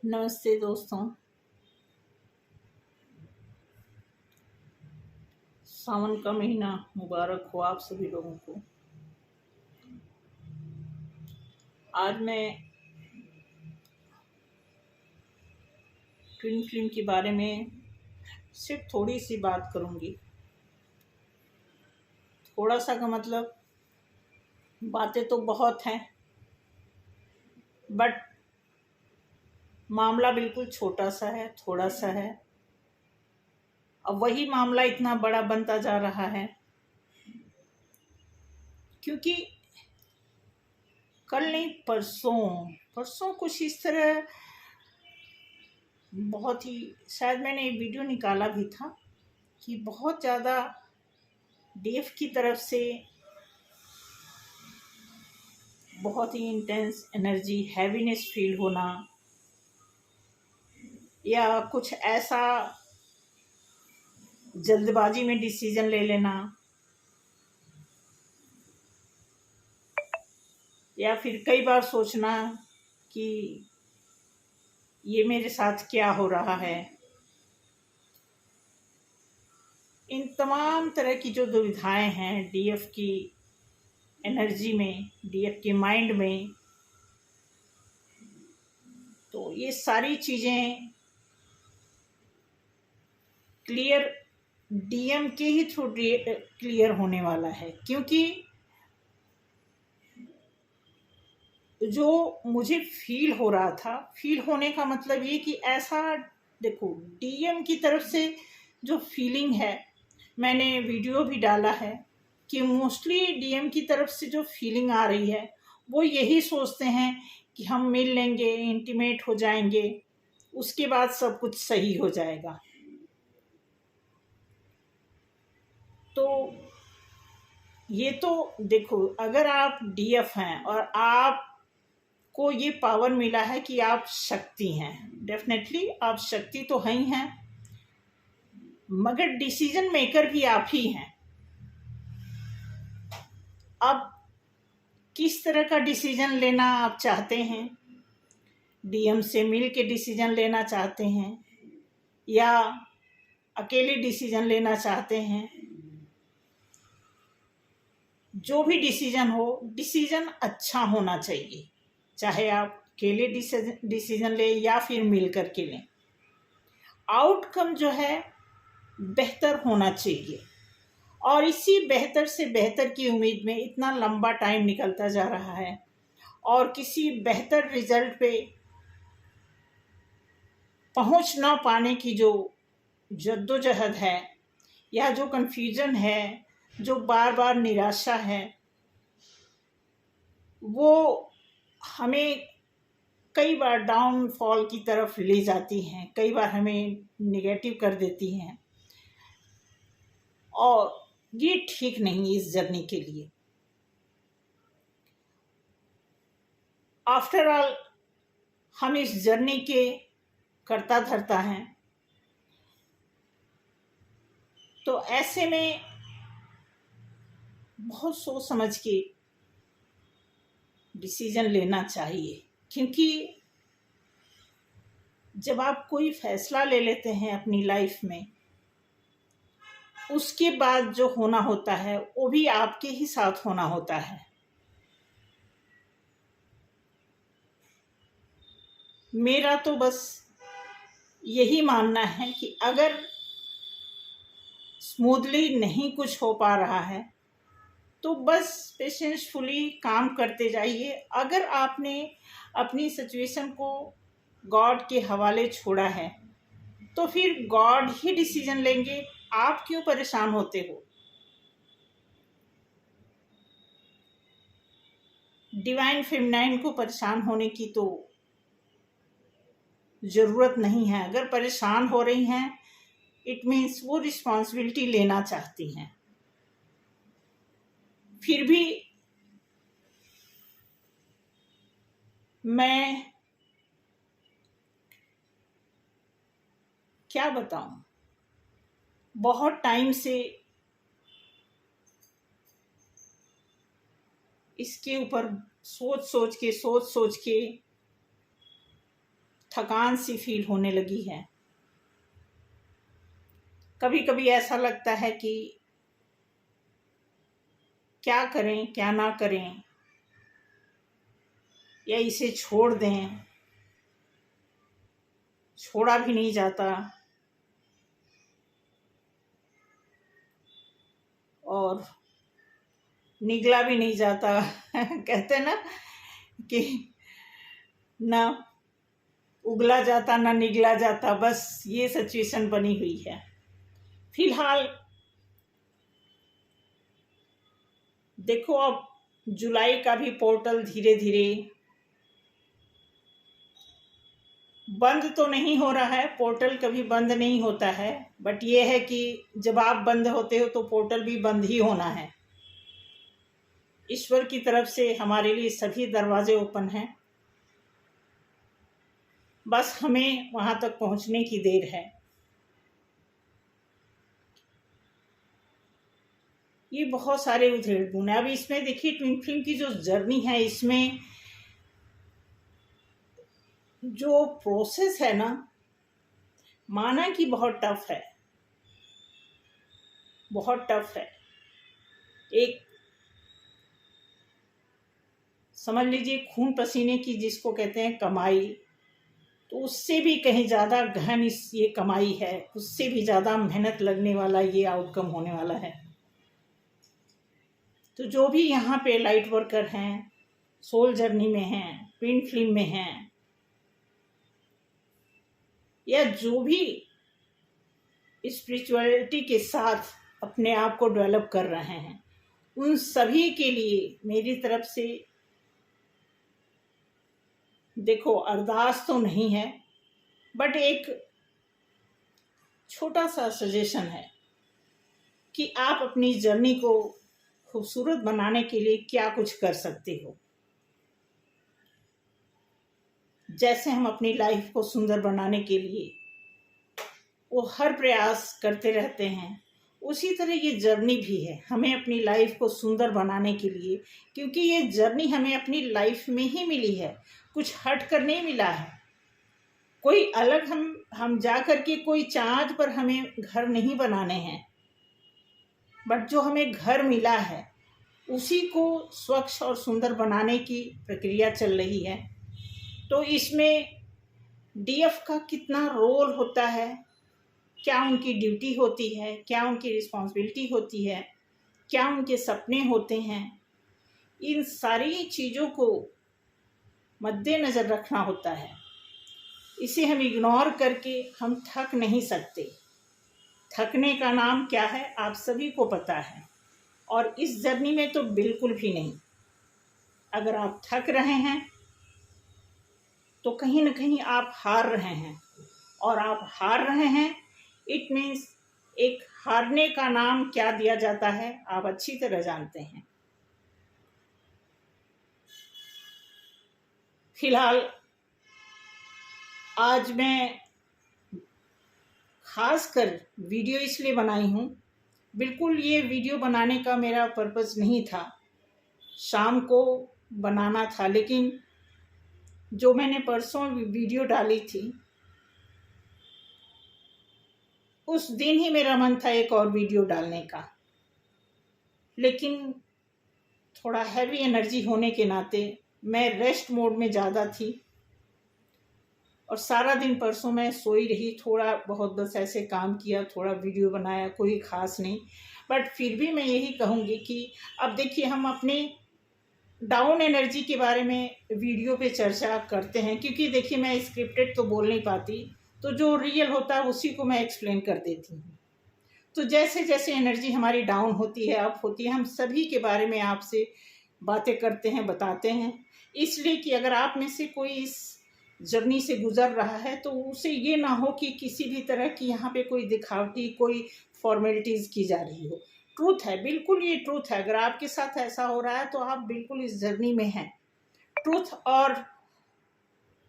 नमस्ते दोस्तों। सावन का महीना मुबारक हो आप सभी लोगों को। आज मैं ट्विन फिल्म के बारे में सिर्फ थोड़ी सी बात करूंगी। थोड़ा सा का मतलब बातें तो बहुत हैं, बट मामला बिल्कुल छोटा सा है, थोड़ा सा है। अब वही मामला इतना बड़ा बनता जा रहा है क्योंकि कल नहीं, परसों परसों कुछ इस तरह बहुत ही, शायद मैंने एक वीडियो निकाला भी था कि बहुत ज़्यादा डीएफ की तरफ से बहुत ही इंटेंस एनर्जी, हैवीनेस फील होना या कुछ ऐसा जल्दबाजी में डिसीजन ले लेना या फिर कई बार सोचना कि ये मेरे साथ क्या हो रहा है। इन तमाम तरह की जो दुविधाएं हैं डीएफ की एनर्जी में, डीएफ के माइंड में, तो ये सारी चीज़ें क्लियर डीएम के ही थ्रू क्लियर होने वाला है। क्योंकि जो मुझे फील हो रहा था, फील होने का मतलब ये कि ऐसा, देखो, डीएम की तरफ से जो फीलिंग है, मैंने वीडियो भी डाला है कि मोस्टली डीएम की तरफ से जो फीलिंग आ रही है वो यही सोचते हैं कि हम मिल लेंगे, इंटीमेट हो जाएंगे, उसके बाद सब कुछ सही हो जाएगा। तो ये तो देखो, अगर आप डीएफ हैं और आपको ये पावर मिला है कि आप शक्ति हैं, डेफिनेटली आप शक्ति तो हैं ही हैं, मगर डिसीजन मेकर भी आप ही हैं। अब किस तरह का डिसीजन लेना आप चाहते हैं? डीएम से मिल के डिसीजन लेना चाहते हैं या अकेले डिसीजन लेना चाहते हैं? जो भी डिसीजन हो, डिसीजन अच्छा होना चाहिए, चाहे आप अकेले डिसीजन लें या फिर मिल करके लें। आउटकम जो है बेहतर होना चाहिए। और इसी बेहतर से बेहतर की उम्मीद में इतना लंबा टाइम निकलता जा रहा है और किसी बेहतर रिजल्ट पे पहुंच ना पाने की जो जद्दोजहद है या जो कंफ्यूजन है, जो बार बार निराशा है, वो हमें कई बार डाउनफॉल की तरफ ले जाती हैं, कई बार हमें निगेटिव कर देती हैं, और ये ठीक नहीं इस जर्नी के लिए। आफ्टर ऑल हम इस जर्नी के करता धरता हैं, तो ऐसे में बहुत सोच समझ के डिसीजन लेना चाहिए। क्योंकि जब आप कोई फैसला ले लेते हैं अपनी लाइफ में, उसके बाद जो होना होता है वो भी आपके ही साथ होना होता है। मेरा तो बस यही मानना है कि अगर स्मूथली नहीं कुछ हो पा रहा है तो बस पेशेंसफुली काम करते जाइए। अगर आपने अपनी सिचुएशन को गॉड के हवाले छोड़ा है तो फिर गॉड ही डिसीजन लेंगे, आप क्यों परेशान होते हो? डिवाइन फेमिनाइन को परेशान होने की तो ज़रूरत नहीं है। अगर परेशान हो रही हैं, इट मीन्स वो रिस्पॉन्सिबिलिटी लेना चाहती हैं। फिर भी मैं क्या बताऊं, बहुत टाइम से इसके ऊपर सोच सोच के थकान सी फील होने लगी है। कभी कभी ऐसा लगता है कि क्या करें क्या ना करें, या इसे छोड़ दें। छोड़ा भी नहीं जाता और निगला भी नहीं जाता। कहते हैं ना कि ना उगला जाता ना निगला जाता, बस ये सिचुएशन बनी हुई है फिलहाल। देखो अब जुलाई का भी पोर्टल धीरे धीरे बंद तो नहीं हो रहा है। पोर्टल कभी बंद नहीं होता है, बट ये है कि जब आप बंद होते हो तो पोर्टल भी बंद ही होना है। ईश्वर की तरफ से हमारे लिए सभी दरवाजे ओपन हैं, बस हमें वहां तक पहुंचने की देर है। ये बहुत सारे उधेड़ बुन है। अब इसमें देखिए ट्विन फ्लेम की जो जर्नी है, इसमें जो प्रोसेस है ना, माना कि बहुत टफ है, बहुत टफ है। एक समझ लीजिए खून पसीने की जिसको कहते हैं कमाई, तो उससे भी कहीं ज़्यादा गहन ये कमाई है, उससे भी ज़्यादा मेहनत लगने वाला ये आउटकम होने वाला है। तो जो भी यहाँ पे लाइट वर्कर हैं, सोल जर्नी में हैं, ट्विन फ्लेम में हैं, या जो भी स्पिरिचुअलिटी के साथ अपने आप को डेवलप कर रहे हैं, उन सभी के लिए मेरी तरफ से देखो अरदास तो नहीं है, बट एक छोटा सा सजेशन है कि आप अपनी जर्नी को खूबसूरत बनाने के लिए क्या कुछ कर सकते हो। जैसे हम अपनी लाइफ को सुंदर बनाने के लिए वो हर प्रयास करते रहते हैं, उसी तरह ये जर्नी भी है हमें अपनी लाइफ को सुंदर बनाने के लिए, क्योंकि ये जर्नी हमें अपनी लाइफ में ही मिली है, कुछ हट कर नहीं मिला है। कोई अलग हम जा कर के कोई चाँद पर हमें घर नहीं बनाने हैं, बट जो हमें घर मिला है उसी को स्वच्छ और सुंदर बनाने की प्रक्रिया चल रही है। तो इसमें डीएफ का कितना रोल होता है, क्या उनकी ड्यूटी होती है, क्या उनकी रिस्पॉन्सिबिलिटी होती है, क्या उनके सपने होते हैं, इन सारी चीज़ों को मद्देनज़र रखना होता है। इसे हम इग्नोर करके हम थक नहीं सकते। थकने का नाम क्या है आप सभी को पता है, और इस जर्नी में तो बिल्कुल भी नहीं। अगर आप थक रहे हैं तो कहीं ना कहीं आप हार रहे हैं, और आप हार रहे हैं इट मीन्स एक हारने का नाम क्या दिया जाता है आप अच्छी तरह जानते हैं। फिलहाल आज मैं खासकर वीडियो इसलिए बनाई हूँ, बिल्कुल ये वीडियो बनाने का मेरा पर्पस नहीं था, शाम को बनाना था, लेकिन जो मैंने परसों वीडियो डाली थी उस दिन ही मेरा मन था एक और वीडियो डालने का, लेकिन थोड़ा हैवी एनर्जी होने के नाते मैं रेस्ट मोड में ज़्यादा थी, और सारा दिन परसों मैं सोई रही, थोड़ा बहुत बस ऐसे काम किया, थोड़ा वीडियो बनाया, कोई ख़ास नहीं। बट फिर भी मैं यही कहूँगी कि अब देखिए हम अपने डाउन एनर्जी के बारे में वीडियो पे चर्चा करते हैं, क्योंकि देखिए मैं स्क्रिप्टेड तो बोल नहीं पाती, तो जो रियल होता है उसी को मैं एक्सप्लेन कर देती हूँ। तो जैसे जैसे एनर्जी हमारी डाउन होती है, अप होती है, हम सभी के बारे में आपसे बातें करते हैं, बताते हैं, इसलिए कि अगर आप में से कोई इस जर्नी से गुजर रहा है तो उसे ये ना हो कि किसी भी तरह की यहाँ पे कोई दिखावटी कोई फॉर्मेलिटीज़ की जा रही हो। ट्रूथ है, बिल्कुल ये ट्रूथ है। अगर आपके साथ ऐसा हो रहा है तो आप बिल्कुल इस जर्नी में हैं। ट्रूथ और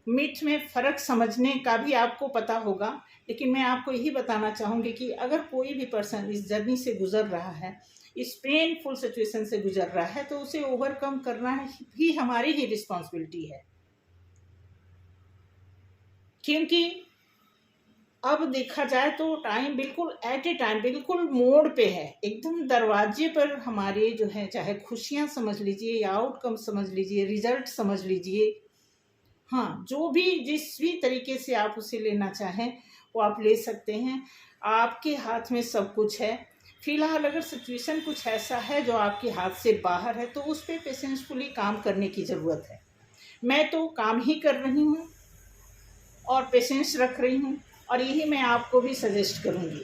मिथ में फ़र्क समझने का भी आपको पता होगा, लेकिन मैं आपको यही बताना चाहूँगी कि अगर कोई भी पर्सन इस जर्नी से गुजर रहा है, इस पेनफुल सिचुएशन से गुजर रहा है, तो उसे ओवरकम करना भी हमारी ही रिस्पॉन्सिबिलिटी है। क्योंकि अब देखा जाए तो टाइम बिल्कुल एट ए टाइम बिल्कुल मोड़ पे है, एकदम दरवाजे पर हमारे जो है, चाहे खुशियां समझ लीजिए या आउटकम समझ लीजिए, रिजल्ट समझ लीजिए, हाँ जो भी जिस भी तरीके से आप उसे लेना चाहें वो आप ले सकते हैं। आपके हाथ में सब कुछ है। फिलहाल अगर सिचुएशन कुछ ऐसा है जो आपके हाथ से बाहर है तो उस पर पेशेंसफुली काम करने की ज़रूरत है। मैं तो काम ही कर रही हूँ और पेशेंस रख रही हूँ, और यही मैं आपको भी सजेस्ट करूँगी।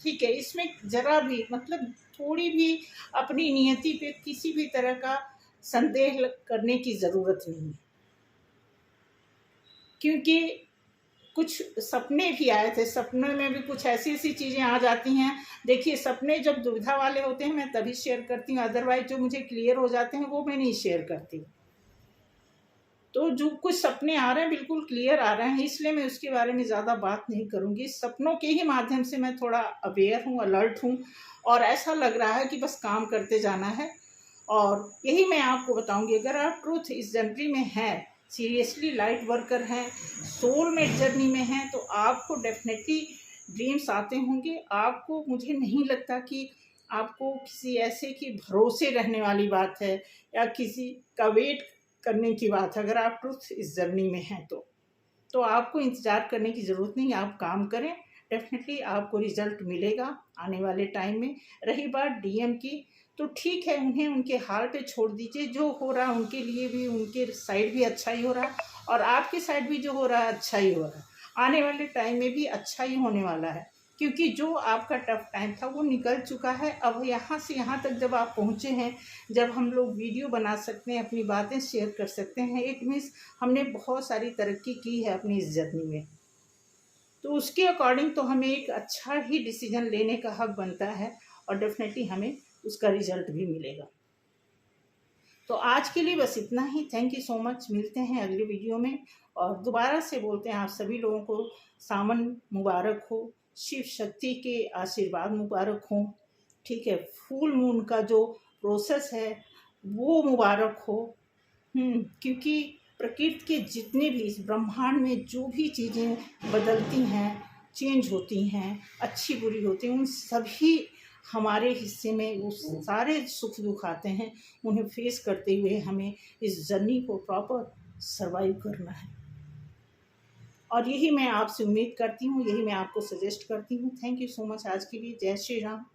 ठीक है, इसमें ज़रा भी मतलब थोड़ी भी अपनी नियति पे किसी भी तरह का संदेह करने की ज़रूरत नहीं है। क्योंकि कुछ सपने भी आए थे, सपने में भी कुछ ऐसी ऐसी चीज़ें आ जाती हैं। देखिए, सपने जब दुविधा वाले होते हैं मैं तभी शेयर करती हूँ, अदरवाइज जो मुझे क्लियर हो जाते हैं वो मैं नहीं शेयर करती। तो जो कुछ सपने आ रहे हैं बिल्कुल क्लियर आ रहे हैं, इसलिए मैं उसके बारे में ज़्यादा बात नहीं करूँगी। सपनों के ही माध्यम से मैं थोड़ा अवेयर हूँ, अलर्ट हूँ, और ऐसा लग रहा है कि बस काम करते जाना है। और यही मैं आपको बताऊँगी, अगर आप ट्रूथ इस जर्नी में हैं, सीरियसली लाइट वर्कर हैं, सोलमेट जर्नी में हैं, तो आपको डेफिनेटली ड्रीम्स आते होंगे। आपको, मुझे नहीं लगता कि आपको किसी ऐसे की भरोसे रहने वाली बात है या किसी का वेट करने की बात है। अगर आप ट्रुथ इस जर्नी में हैं तो आपको इंतज़ार करने की ज़रूरत नहीं, आप काम करें, डेफिनेटली आपको रिजल्ट मिलेगा आने वाले टाइम में। रही बात डीएम की, तो ठीक है, उन्हें उनके हाल पे छोड़ दीजिए। जो हो रहा है उनके लिए भी, उनके साइड भी अच्छा ही हो रहा है और आपकी साइड भी जो हो रहा है अच्छा ही हो रहा है। आने वाले टाइम में भी अच्छा ही होने वाला है, क्योंकि जो आपका टफ टाइम था वो निकल चुका है। अब यहाँ से यहाँ तक जब आप पहुँचे हैं, जब हम लोग वीडियो बना सकते हैं, अपनी बातें शेयर कर सकते हैं, इट मीन्स हमने बहुत सारी तरक्की की है अपनी इस जर्नी में। तो उसके अकॉर्डिंग तो हमें एक अच्छा ही डिसीजन लेने का हक बनता है, और डेफिनेटली हमें उसका रिजल्ट भी मिलेगा। तो आज के लिए बस इतना ही। Thank you so much. मिलते हैं अगले वीडियो में, और दोबारा से बोलते हैं आप सभी लोगों को सावन मुबारक हो, शिव शक्ति के आशीर्वाद मुबारक हो। ठीक है, फुल मून का जो प्रोसेस है वो मुबारक हो। क्योंकि प्रकृति के जितने भी इस ब्रह्मांड में जो भी चीज़ें बदलती हैं, चेंज होती हैं, अच्छी बुरी होती हैं, उन सभी हमारे हिस्से में वो सारे सुख दुख आते हैं। उन्हें फेस करते हुए हमें इस जर्नी को प्रॉपर सरवाइव करना है, और यही मैं आपसे उम्मीद करती हूँ, यही मैं आपको सजेस्ट करती हूँ। थैंक यू सो मच आज के लिए। जय श्री राम।